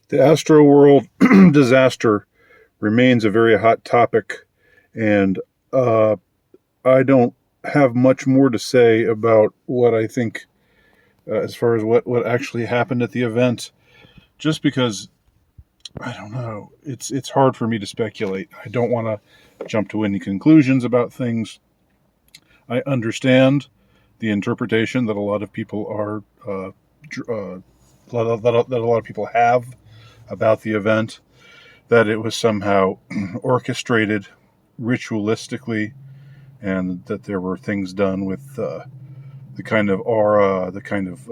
The Astroworld disaster remains a very hot topic, and I don't have much more to say about what I think as far as what actually happened at the event, just because I don't know. It's hard for me to speculate. I don't want to jump to any conclusions about things. I understand the interpretation that a lot of people are that a lot of people have about the event, that it was somehow orchestrated ritualistically, and that there were things done with the kind of aura, the kind of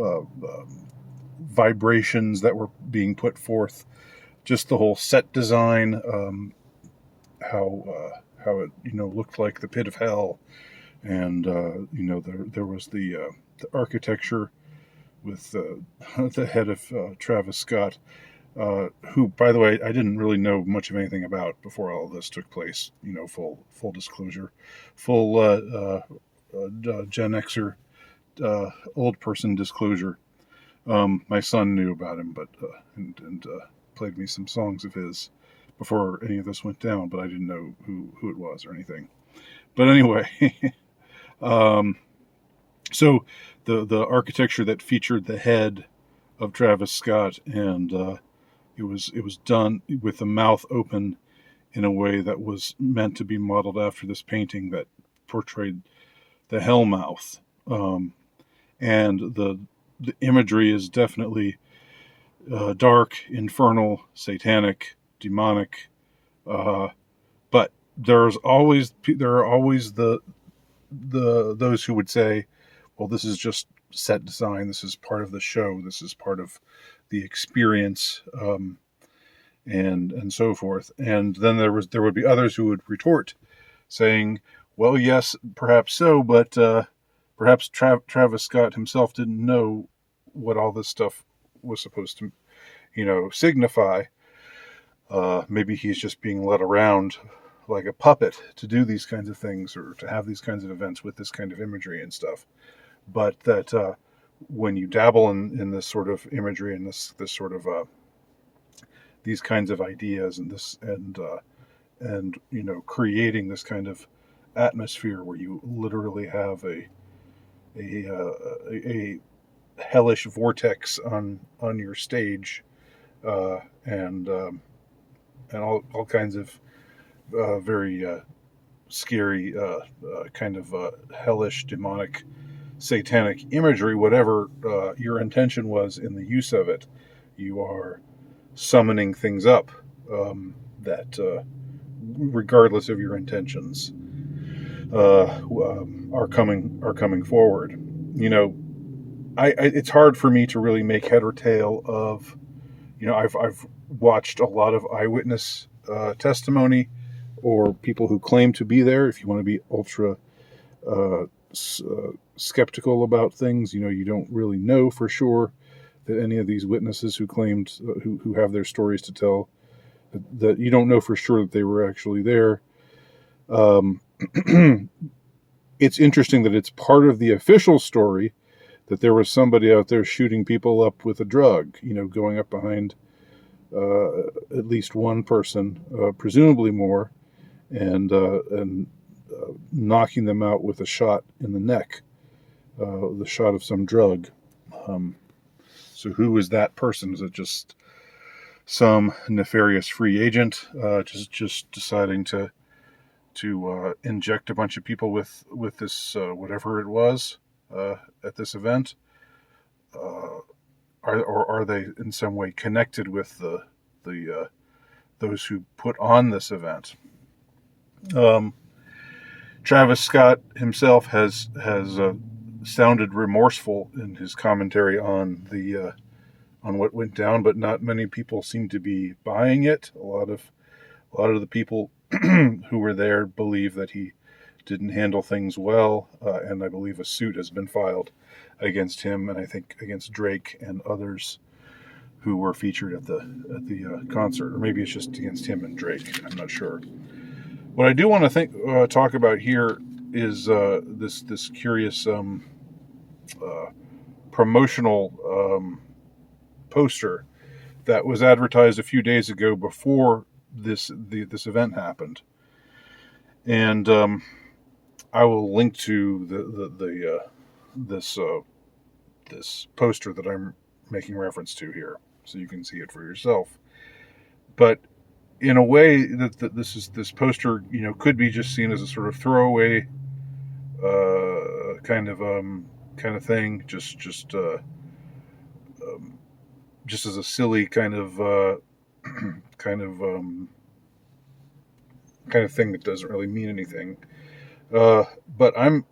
vibrations that were being put forth, just the whole set design, how it looked like the pit of hell, and there was the architecture with the head of Travis Scott, who, by the way, I didn't really know much of anything about before all this took place. Full disclosure, full Gen Xer, old person disclosure. My son knew about him, but and played me some songs of his before any of this went down, but I didn't know who it was or anything. But anyway, so the architecture that featured the head of Travis Scott, and it was done with the mouth open in a way that was meant to be modeled after this painting that portrayed the hell mouth, and the imagery is definitely dark, infernal, satanic, demonic, but there are always the those who would say, well, this is just set design, this is part of the show, this is part of the experience, and so forth. And then there would be others who would retort, saying, well, yes, perhaps so, but perhaps Travis Scott himself didn't know what all this stuff was supposed to, signify. Maybe he's just being led around like a puppet to do these kinds of things, or to have these kinds of events with this kind of imagery and stuff. But that when you dabble in this sort of imagery and this sort of these kinds of ideas and creating this kind of atmosphere where you literally have a hellish vortex on your stage, and all kinds of very scary kind of hellish, demonic, satanic imagery. Whatever your intention was in the use of it, you are summoning things up that, regardless of your intentions, are coming forward. It's hard for me to really make head or tail of. I've watched a lot of eyewitness testimony, or people who claim to be there. If you want to be ultra skeptical about things, you don't really know for sure that any of these witnesses who claimed, who have their stories to tell, that you don't know for sure that they were actually there. It's interesting that it's part of the official story that there was somebody out there shooting people up with a drug, going up behind at least one person, presumably more, and knocking them out with a shot in the neck, the shot of some drug. So who is that person? Is it just some nefarious free agent just deciding to inject a bunch of people with this whatever it was at this event? Are they in some way connected with the those who put on this event? Travis Scott himself has sounded remorseful in his commentary on on what went down, but not many people seem to be buying it. A lot of the people who were there believe that he didn't handle things well, and I believe a suit has been filed against him, and I think against Drake and others who were featured at the concert, or maybe it's just against him and Drake. I'm not sure. What I do want to talk about here is this curious promotional poster that was advertised a few days ago before this event happened, and I will link to this poster that I'm making reference to here, so you can see it for yourself. But in a way, this poster, could be just seen as a sort of throwaway kind of thing, just as a silly kind of thing that doesn't really mean anything. But I'm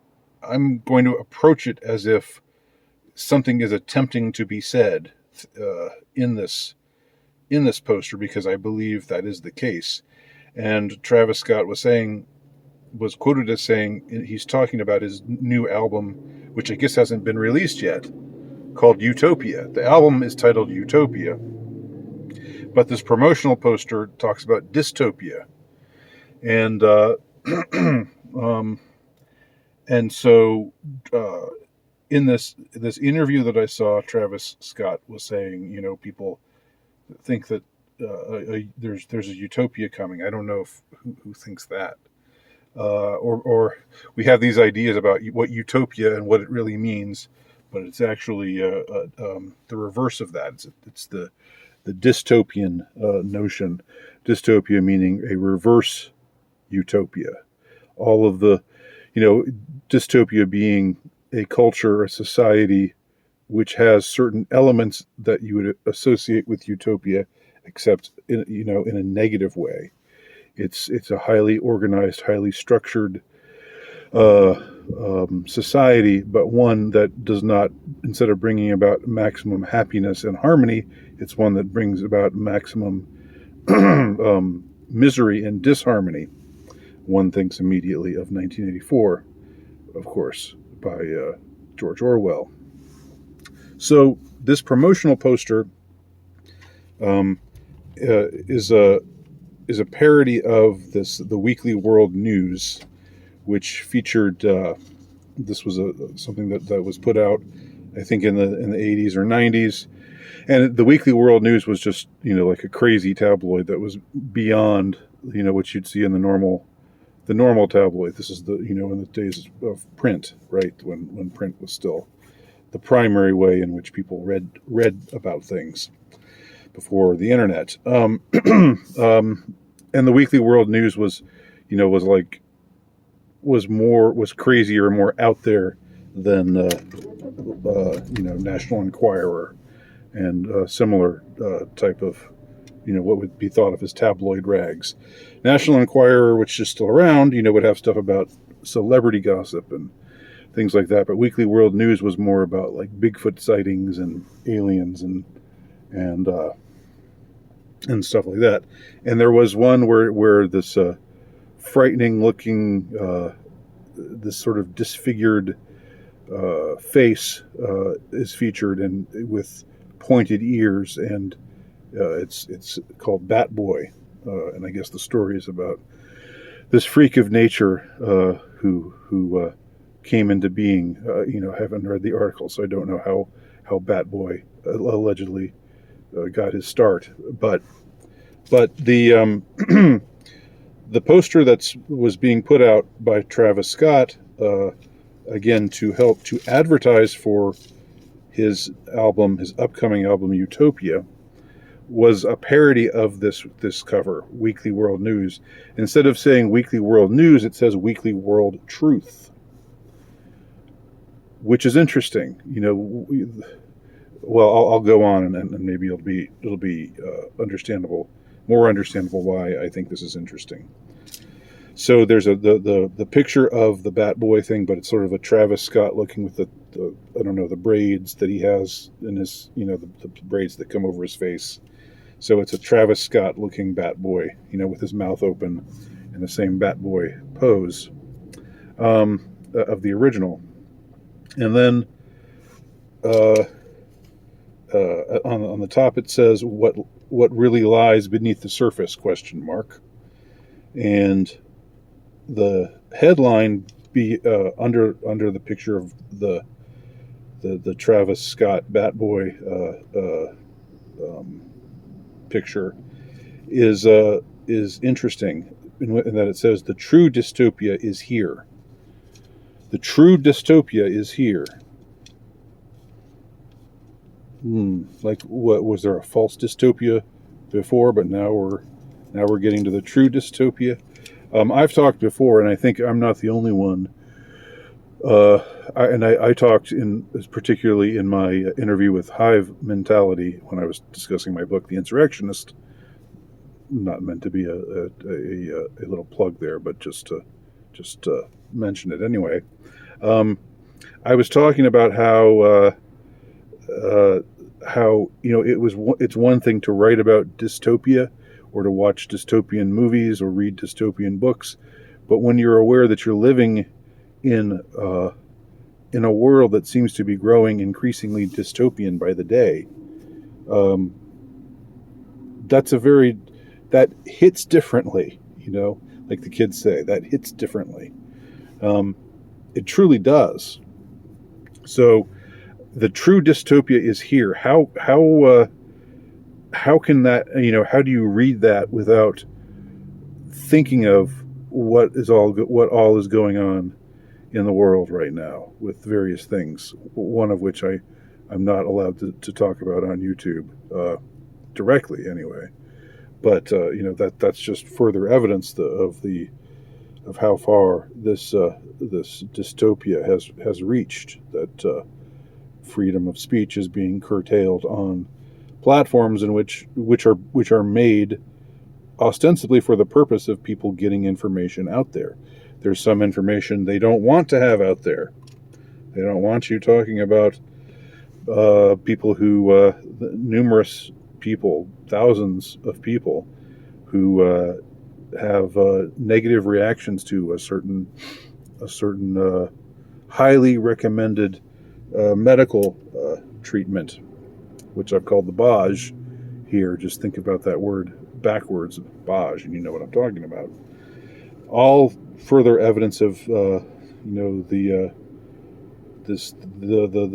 going to approach it as if something is attempting to be said in this poster, because I believe that is the case. And Travis Scott was quoted as saying, he's talking about his new album, which I guess hasn't been released yet, called Utopia. The album is titled Utopia, but this promotional poster talks about dystopia. And and so in this interview that I saw, Travis Scott was saying, people think that there's a utopia coming. I don't know who thinks that, or we have these ideas about what utopia and what it really means, but it's actually the reverse of that. It's the dystopian notion. Dystopia meaning a reverse utopia. All of the, dystopia being a culture, a society, which has certain elements that you would associate with utopia, except in a negative way. It's a highly organized, highly structured society, but one that does not, instead of bringing about maximum happiness and harmony, it's one that brings about maximum misery and disharmony. One thinks immediately of 1984, of course, by George Orwell. So this promotional poster is a parody of the Weekly World News, which featured this was something that was put out, I think, in the 80s or 90s, and the Weekly World News was just like a crazy tabloid that was beyond what you'd see in the normal tabloid. This is in the days of print, right, when print was still the primary way in which people read about things before the internet. And the Weekly World News was crazier, more out there than National Enquirer and similar type of what would be thought of as tabloid rags. National Enquirer, which is still around, would have stuff about celebrity gossip and things like that. But Weekly World News was more about like Bigfoot sightings and aliens and stuff like that. And there was one where this frightening looking, this sort of disfigured face is featured, and with pointed ears, and it's called Bat Boy. And I guess the story is about this freak of nature who came into being. I haven't read the article, so I don't know how Bat Boy allegedly got his start. But the the poster that was being put out by Travis Scott, again to help to advertise for his upcoming album Utopia, was a parody of this cover, Weekly World News. Instead of saying Weekly World News, it says Weekly World Truth, which is interesting. Well, I'll go on, and maybe it'll be more understandable why I think this is interesting. So there's the picture of the Bat Boy thing, but it's sort of a Travis Scott looking with the braids that he has in his, the braids that come over his face. So it's a Travis Scott looking Bat Boy, with his mouth open in the same Bat Boy pose of the original. And then on the top it says what really lies beneath the surface ? And the headline be under the picture of the Travis Scott Bat Boy architecture is interesting in that it says the true dystopia is here. The true dystopia is here. Like, what was there a false dystopia before? But now we're getting to the true dystopia. I've talked before, and I think I'm not the only one. I talked particularly in my interview with Hive Mentality when I was discussing my book, The Insurrectionist. Not meant to be a little plug there, but just to mention it anyway. I was talking about how it's one thing to write about dystopia or to watch dystopian movies or read dystopian books, but when you're aware that you're living in a world that seems to be growing increasingly dystopian by the day, that hits differently, like the kids say, that hits differently. It truly does. So the true dystopia is here. How can that, how do you read that without thinking of what all is going on in the world right now with various things, one of which I'm not allowed to talk about on YouTube directly anyway. But that's just further evidence of how far this dystopia has reached. That freedom of speech is being curtailed on platforms in which are made ostensibly for the purpose of people getting information out there. There's some information they don't want to have out there. They don't want you talking about people who numerous people, thousands of people who have negative reactions to a certain highly recommended medical treatment, which I've called the Baj here. Just think about that word backwards, Baj, and you know what I'm talking about. All further evidence of the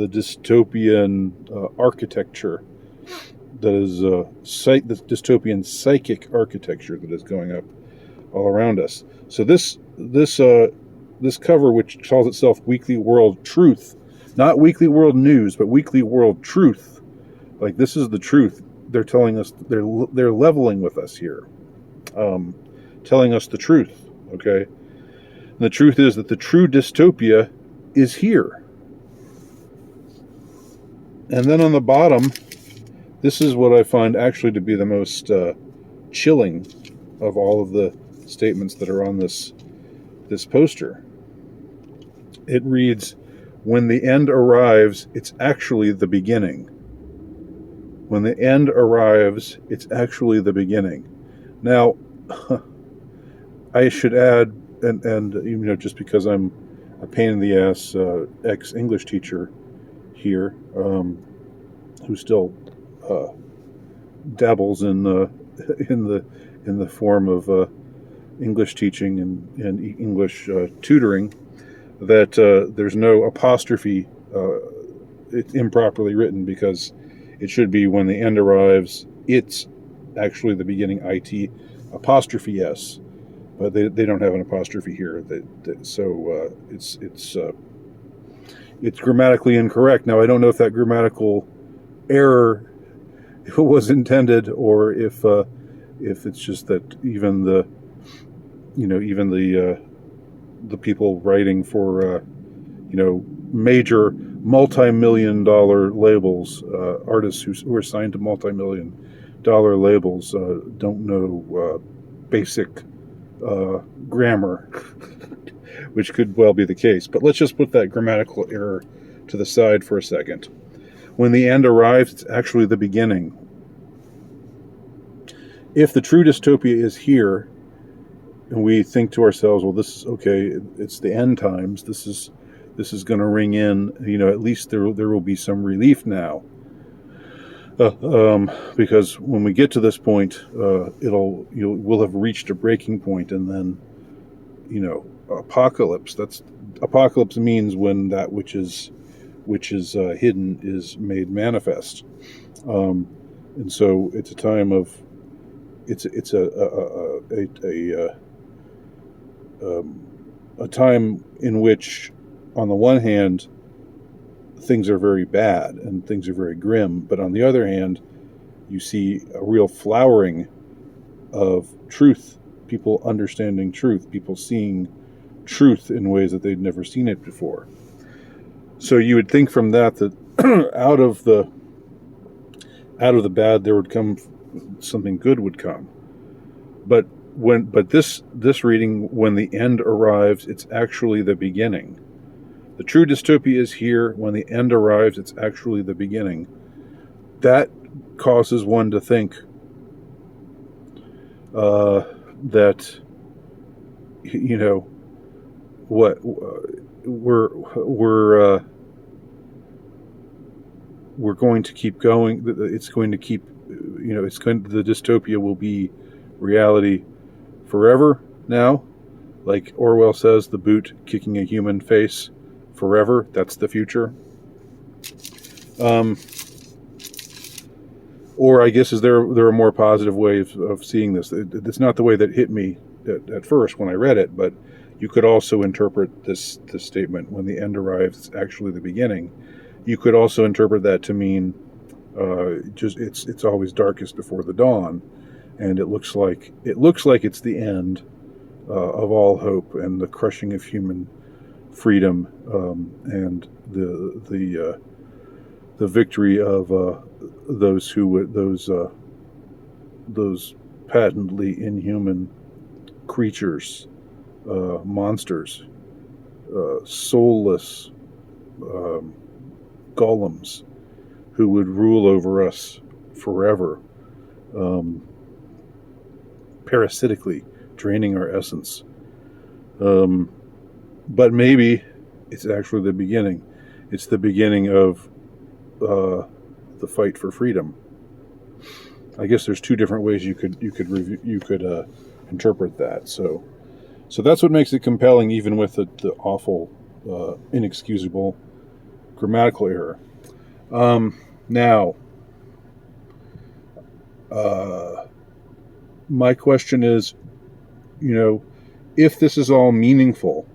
dystopian architecture that is the dystopian psychic architecture that is going up all around us. So this cover, which calls itself Weekly World Truth, not Weekly World News, but Weekly World Truth, like this is the truth. They're telling us, they're leveling with us here, telling us the truth. Okay, and the truth is that the true dystopia is here. And then on the bottom, this is what I find actually to be the most chilling of all of the statements that are on this poster. It reads, "When the end arrives, it's actually the beginning." When the end arrives, it's actually the beginning. Now, I should add, and just because I'm a pain in the ass ex-English teacher here, who still dabbles in the form of English teaching and English tutoring, that there's no apostrophe. It's improperly written because it should be when the end arrives, it's actually the beginning, it apostrophe s, but they don't have an apostrophe here. So it's grammatically incorrect. Now I don't know if that grammatical error was intended or if it's just that even the people writing for major multi-million-dollar labels, artists who are signed to multi-million-dollar labels don't know basic grammar, which could well be the case. But let's just put that grammatical error to the side for a second. When the end arrives, it's actually the beginning. If the true dystopia is here, and we think to ourselves, well, this is okay, it's the end times, this is going to ring in, at least there will be some relief now. Because when we get to this point, we'll have reached a breaking point, and then, apocalypse. Apocalypse means when that which is hidden is made manifest, and so it's a time of it's a time in which, on the one hand, things are very bad and things are very grim, but on the other hand, you see a real flowering of truth, people understanding truth, people seeing truth in ways that they'd never seen it before. So you would think from that out of the bad there would come something good would come. But this reading, when the end arrives, it's actually the beginning. The true dystopia is here. When the end arrives, it's actually the beginning. That causes one to think that, you know, what we're going to keep going. It's going to keep, the dystopia will be reality forever now. Like Orwell says, the boot kicking a human face forever. That's the future. Or I guess there are more positive ways of seeing this. It's not the way that hit me at first when I read it, but you could also interpret this statement, when the end arrives, it's actually the beginning. You could also interpret that to mean it's always darkest before the dawn, and it looks like it's the end of all hope and the crushing of human freedom, and the victory of those patently inhuman creatures, monsters, soulless golems who would rule over us forever, parasitically draining our essence. But maybe it's actually the beginning. It's the beginning of the fight for freedom. I guess there's two different ways you could interpret that. So that's what makes it compelling, even with the awful, inexcusable grammatical error. Now, my question is, if this is all meaningful,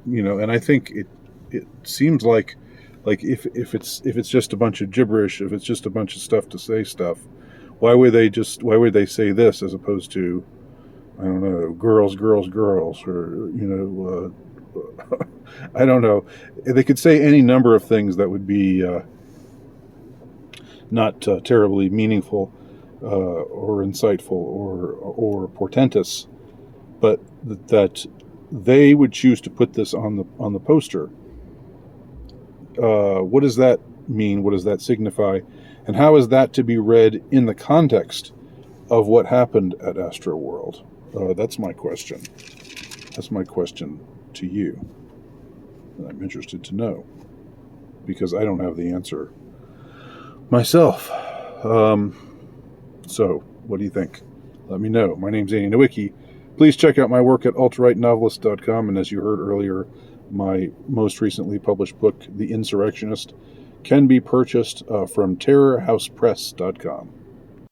and I think it seems like if it's just a bunch of gibberish, if it's just a bunch of stuff to say stuff, why would they say this as opposed to, I don't know, girls, or I don't know. They could say any number of things that would be not terribly meaningful or insightful or portentous, but that they would choose to put this on the poster. What does that mean? What does that signify? And how is that to be read in the context of what happened at Astroworld? That's my question. That's my question to you. And I'm interested to know, because I don't have the answer myself. So, what do you think? Let me know. My name's Andy Nowicki. Please check out my work at altrightnovelist.com, and as you heard earlier, my most recently published book, The Insurrectionist, can be purchased from terrorhousepress.com.